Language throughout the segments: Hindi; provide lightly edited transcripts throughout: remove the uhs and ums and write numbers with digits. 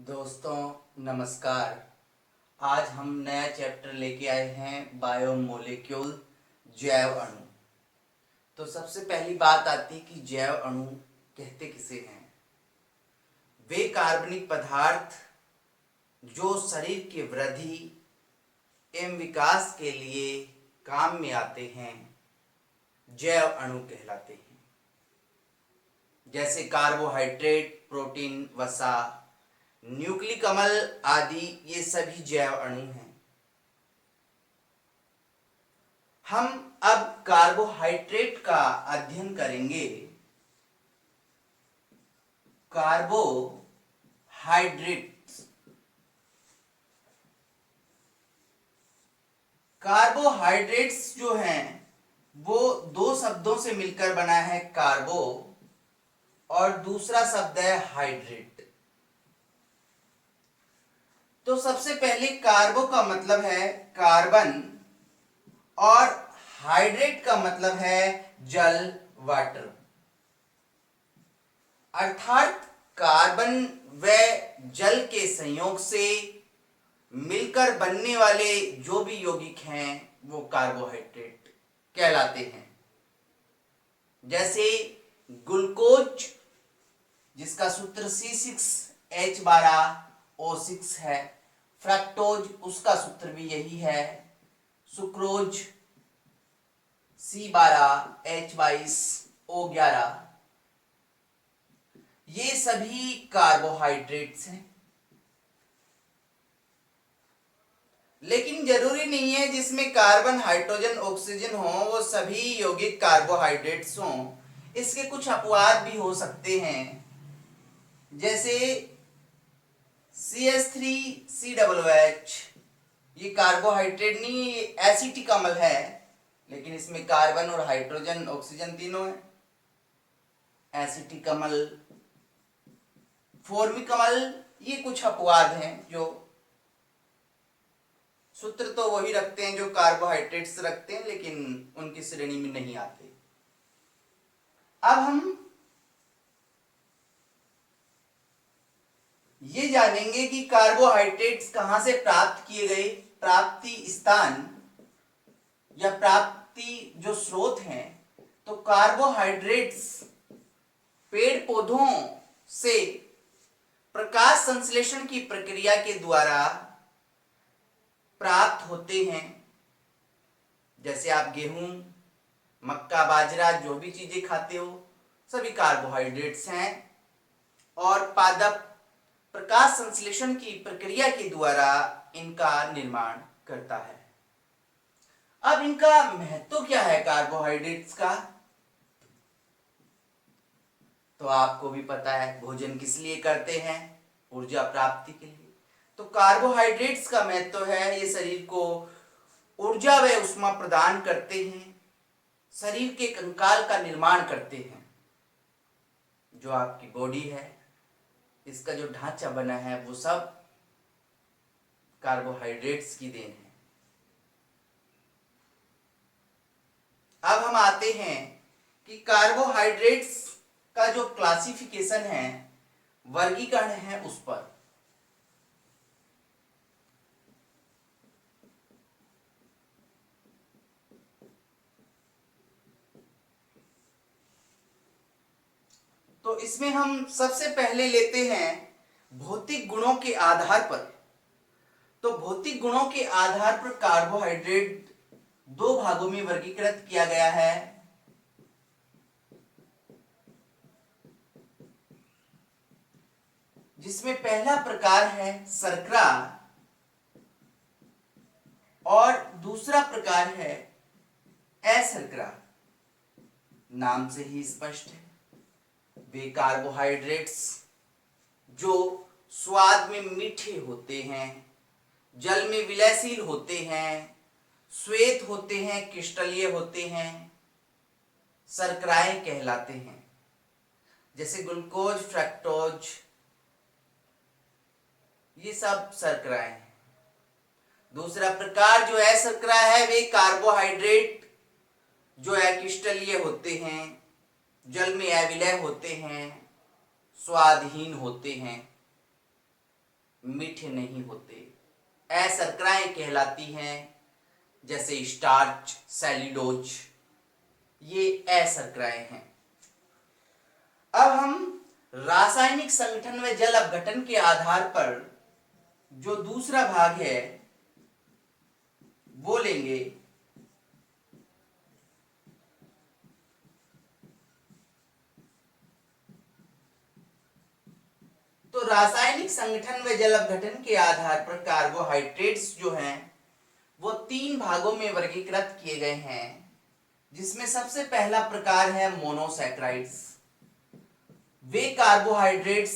दोस्तों नमस्कार। आज हम नया चैप्टर लेके आए हैं बायोमोलिक्यूल, जैव अणु। तो सबसे पहली बात आती है कि जैव अणु कहते किसे हैं। वे कार्बनिक पदार्थ जो शरीर की वृद्धि एवं विकास के लिए काम में आते हैं, जैव अणु कहलाते हैं। जैसे कार्बोहाइड्रेट, प्रोटीन, वसा, न्यूक्लिक अम्ल आदि, ये सभी जैव अणु हैं। हम अब कार्बोहाइड्रेट का अध्ययन करेंगे। कार्बोहाइड्रेट्स जो हैं वो दो शब्दों से मिलकर बना है, कार्बो और दूसरा शब्द है हाइड्रेट। तो सबसे पहले कार्बो का मतलब है कार्बन और हाइड्रेट का मतलब है जल, वाटर। अर्थात कार्बन व जल के संयोग से मिलकर बनने वाले जो भी यौगिक हैं वो कार्बोहाइड्रेट कहलाते हैं। जैसे ग्लूकोज, जिसका सूत्र C6H12O6 है। फ्रक्टोज, उसका सूत्र भी यही है। Sucrose C12H22O11। ये सभी कार्बोहाइड्रेट्स हैं। लेकिन जरूरी नहीं है जिसमें कार्बन, हाइड्रोजन, ऑक्सीजन हो वो सभी यौगिक कार्बोहाइड्रेट्स हों। इसके कुछ अपवाद भी हो सकते हैं। जैसे CH3COOH, ये कार्बोहाइड्रेट नहीं, ये एसिटिक अम्ल है, लेकिन इसमें कार्बन और हाइड्रोजन, ऑक्सीजन तीनों है। एसिटिक अम्ल, फॉर्मिक अम्ल, ये कुछ अपवाद हैं जो सूत्र तो वही रखते हैं जो कार्बोहाइड्रेट्स रखते हैं, लेकिन उनकी श्रेणी में नहीं आते। अब हम ये जानेंगे कि कार्बोहाइड्रेट्स कहां से प्राप्त किए गए। प्राप्ति स्थान या प्राप्ति जो स्रोत हैं, तो कार्बोहाइड्रेट्स पेड़ पौधों से प्रकाश संश्लेषण की प्रक्रिया के द्वारा प्राप्त होते हैं। जैसे आप गेहूं, मक्का, बाजरा, जो भी चीजें खाते हो सभी कार्बोहाइड्रेट्स हैं। और पादप प्रकाश संश्लेषण की प्रक्रिया के द्वारा इनका निर्माण करता है। अब इनका महत्व क्या है कार्बोहाइड्रेट्स का, तो आपको भी पता है। भोजन किस लिए करते हैं? ऊर्जा प्राप्ति के लिए। तो कार्बोहाइड्रेट्स का महत्व है ये शरीर को ऊर्जा व उष्मा प्रदान करते हैं, शरीर के कंकाल का निर्माण करते हैं। जो आपकी बॉडी है, इसका जो ढांचा बना है वो सब कार्बोहाइड्रेट्स की देन है। अब हम आते हैं कि कार्बोहाइड्रेट्स का जो क्लासिफिकेशन है, वर्गीकरण है, उस पर। तो इसमें हम सबसे पहले लेते हैं भौतिक गुणों के आधार पर। तो भौतिक गुणों के आधार पर कार्बोहाइड्रेट दो भागों में वर्गीकृत किया गया है। जिसमें पहला प्रकार है शर्करा और दूसरा प्रकार है अशर्करा। नाम से ही स्पष्ट है, वे कार्बोहाइड्रेट्स जो स्वाद में मीठे होते हैं, जल में विलयशील होते हैं, श्वेत होते हैं, क्रिस्टलीय होते हैं, शर्कराएं कहलाते हैं। जैसे ग्लूकोज, फ्रक्टोज, ये सब शर्कराएं हैं। दूसरा प्रकार जो है शर्करा है, वे कार्बोहाइड्रेट जो है क्रिस्टलीय होते हैं, जल में अविलय होते हैं, स्वादहीन होते हैं। मीठे नहीं होते। अशर्कराएं कहलाती हैं, जैसे स्टार्च, सेल्यूलोज, ये अशर्कराएं हैं। अब हम रासायनिक संगठन व जल अपघटन के आधार पर जो दूसरा भाग है वो लेंगे। तो रासायनिक संगठन व जल अपघटन के आधार पर कार्बोहाइड्रेट्स जो हैं वो 3 भागों में वर्गीकृत किए गए हैं, जिसमें सबसे पहला प्रकार है मोनोसैकराइड्स। वे कार्बोहाइड्रेट्स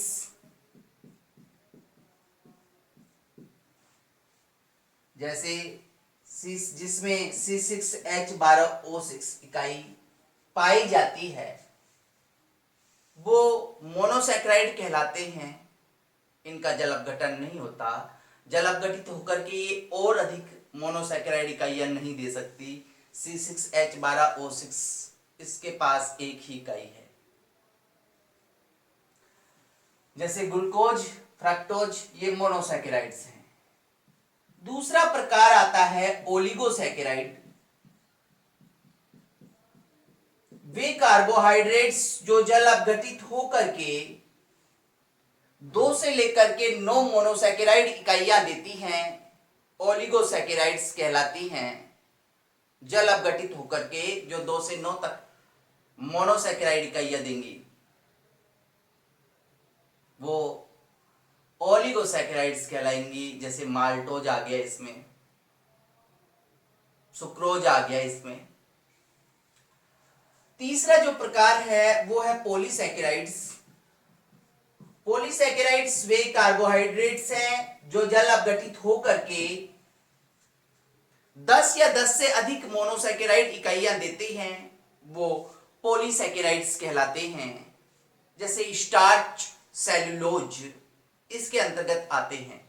जैसे जिसमें C6H12O6 इकाई पाई जाती है वो मोनोसैकराइड कहलाते हैं। इनका जल अपघटन नहीं होता, जल अपघटित होकर के ये और अधिक मोनोसैकराइड इकाइयां नहीं दे सकती। C6H12O6 इसके पास एक ही इकाई है। जैसे ग्लूकोज, फ्रक्टोज, ये मोनोसैकेराइड्स हैं। दूसरा प्रकार आता है ओलिगोसैकेराइड। वे कार्बोहाइड्रेट्स जो जल अपघटित होकर के 2 से लेकर के 9 मोनोसैकेराइड इकाइयां देती हैं, ओलिगोसैकेराइड्स कहलाती हैं। जल अपघटित होकर के जो 2 से 9 तक मोनोसैकेराइड इकाइयां देंगी वो ओलिगोसैकेराइड्स कहलाएंगी। जैसे माल्टोज आ गया, इसमें सुक्रोज आ गया इसमें। तीसरा जो प्रकार है वो है पॉलीसैकेराइड्स। पॉलीसैकेराइड्स वे कार्बोहाइड्रेट्स हैं जो जल अपघटित होकर के 10 या 10 से अधिक मोनोसैकेराइड इकाइयां देते हैं, वो पॉलीसैकेराइड्स कहलाते हैं। जैसे स्टार्च, सेल्यूलोज इसके अंतर्गत आते हैं।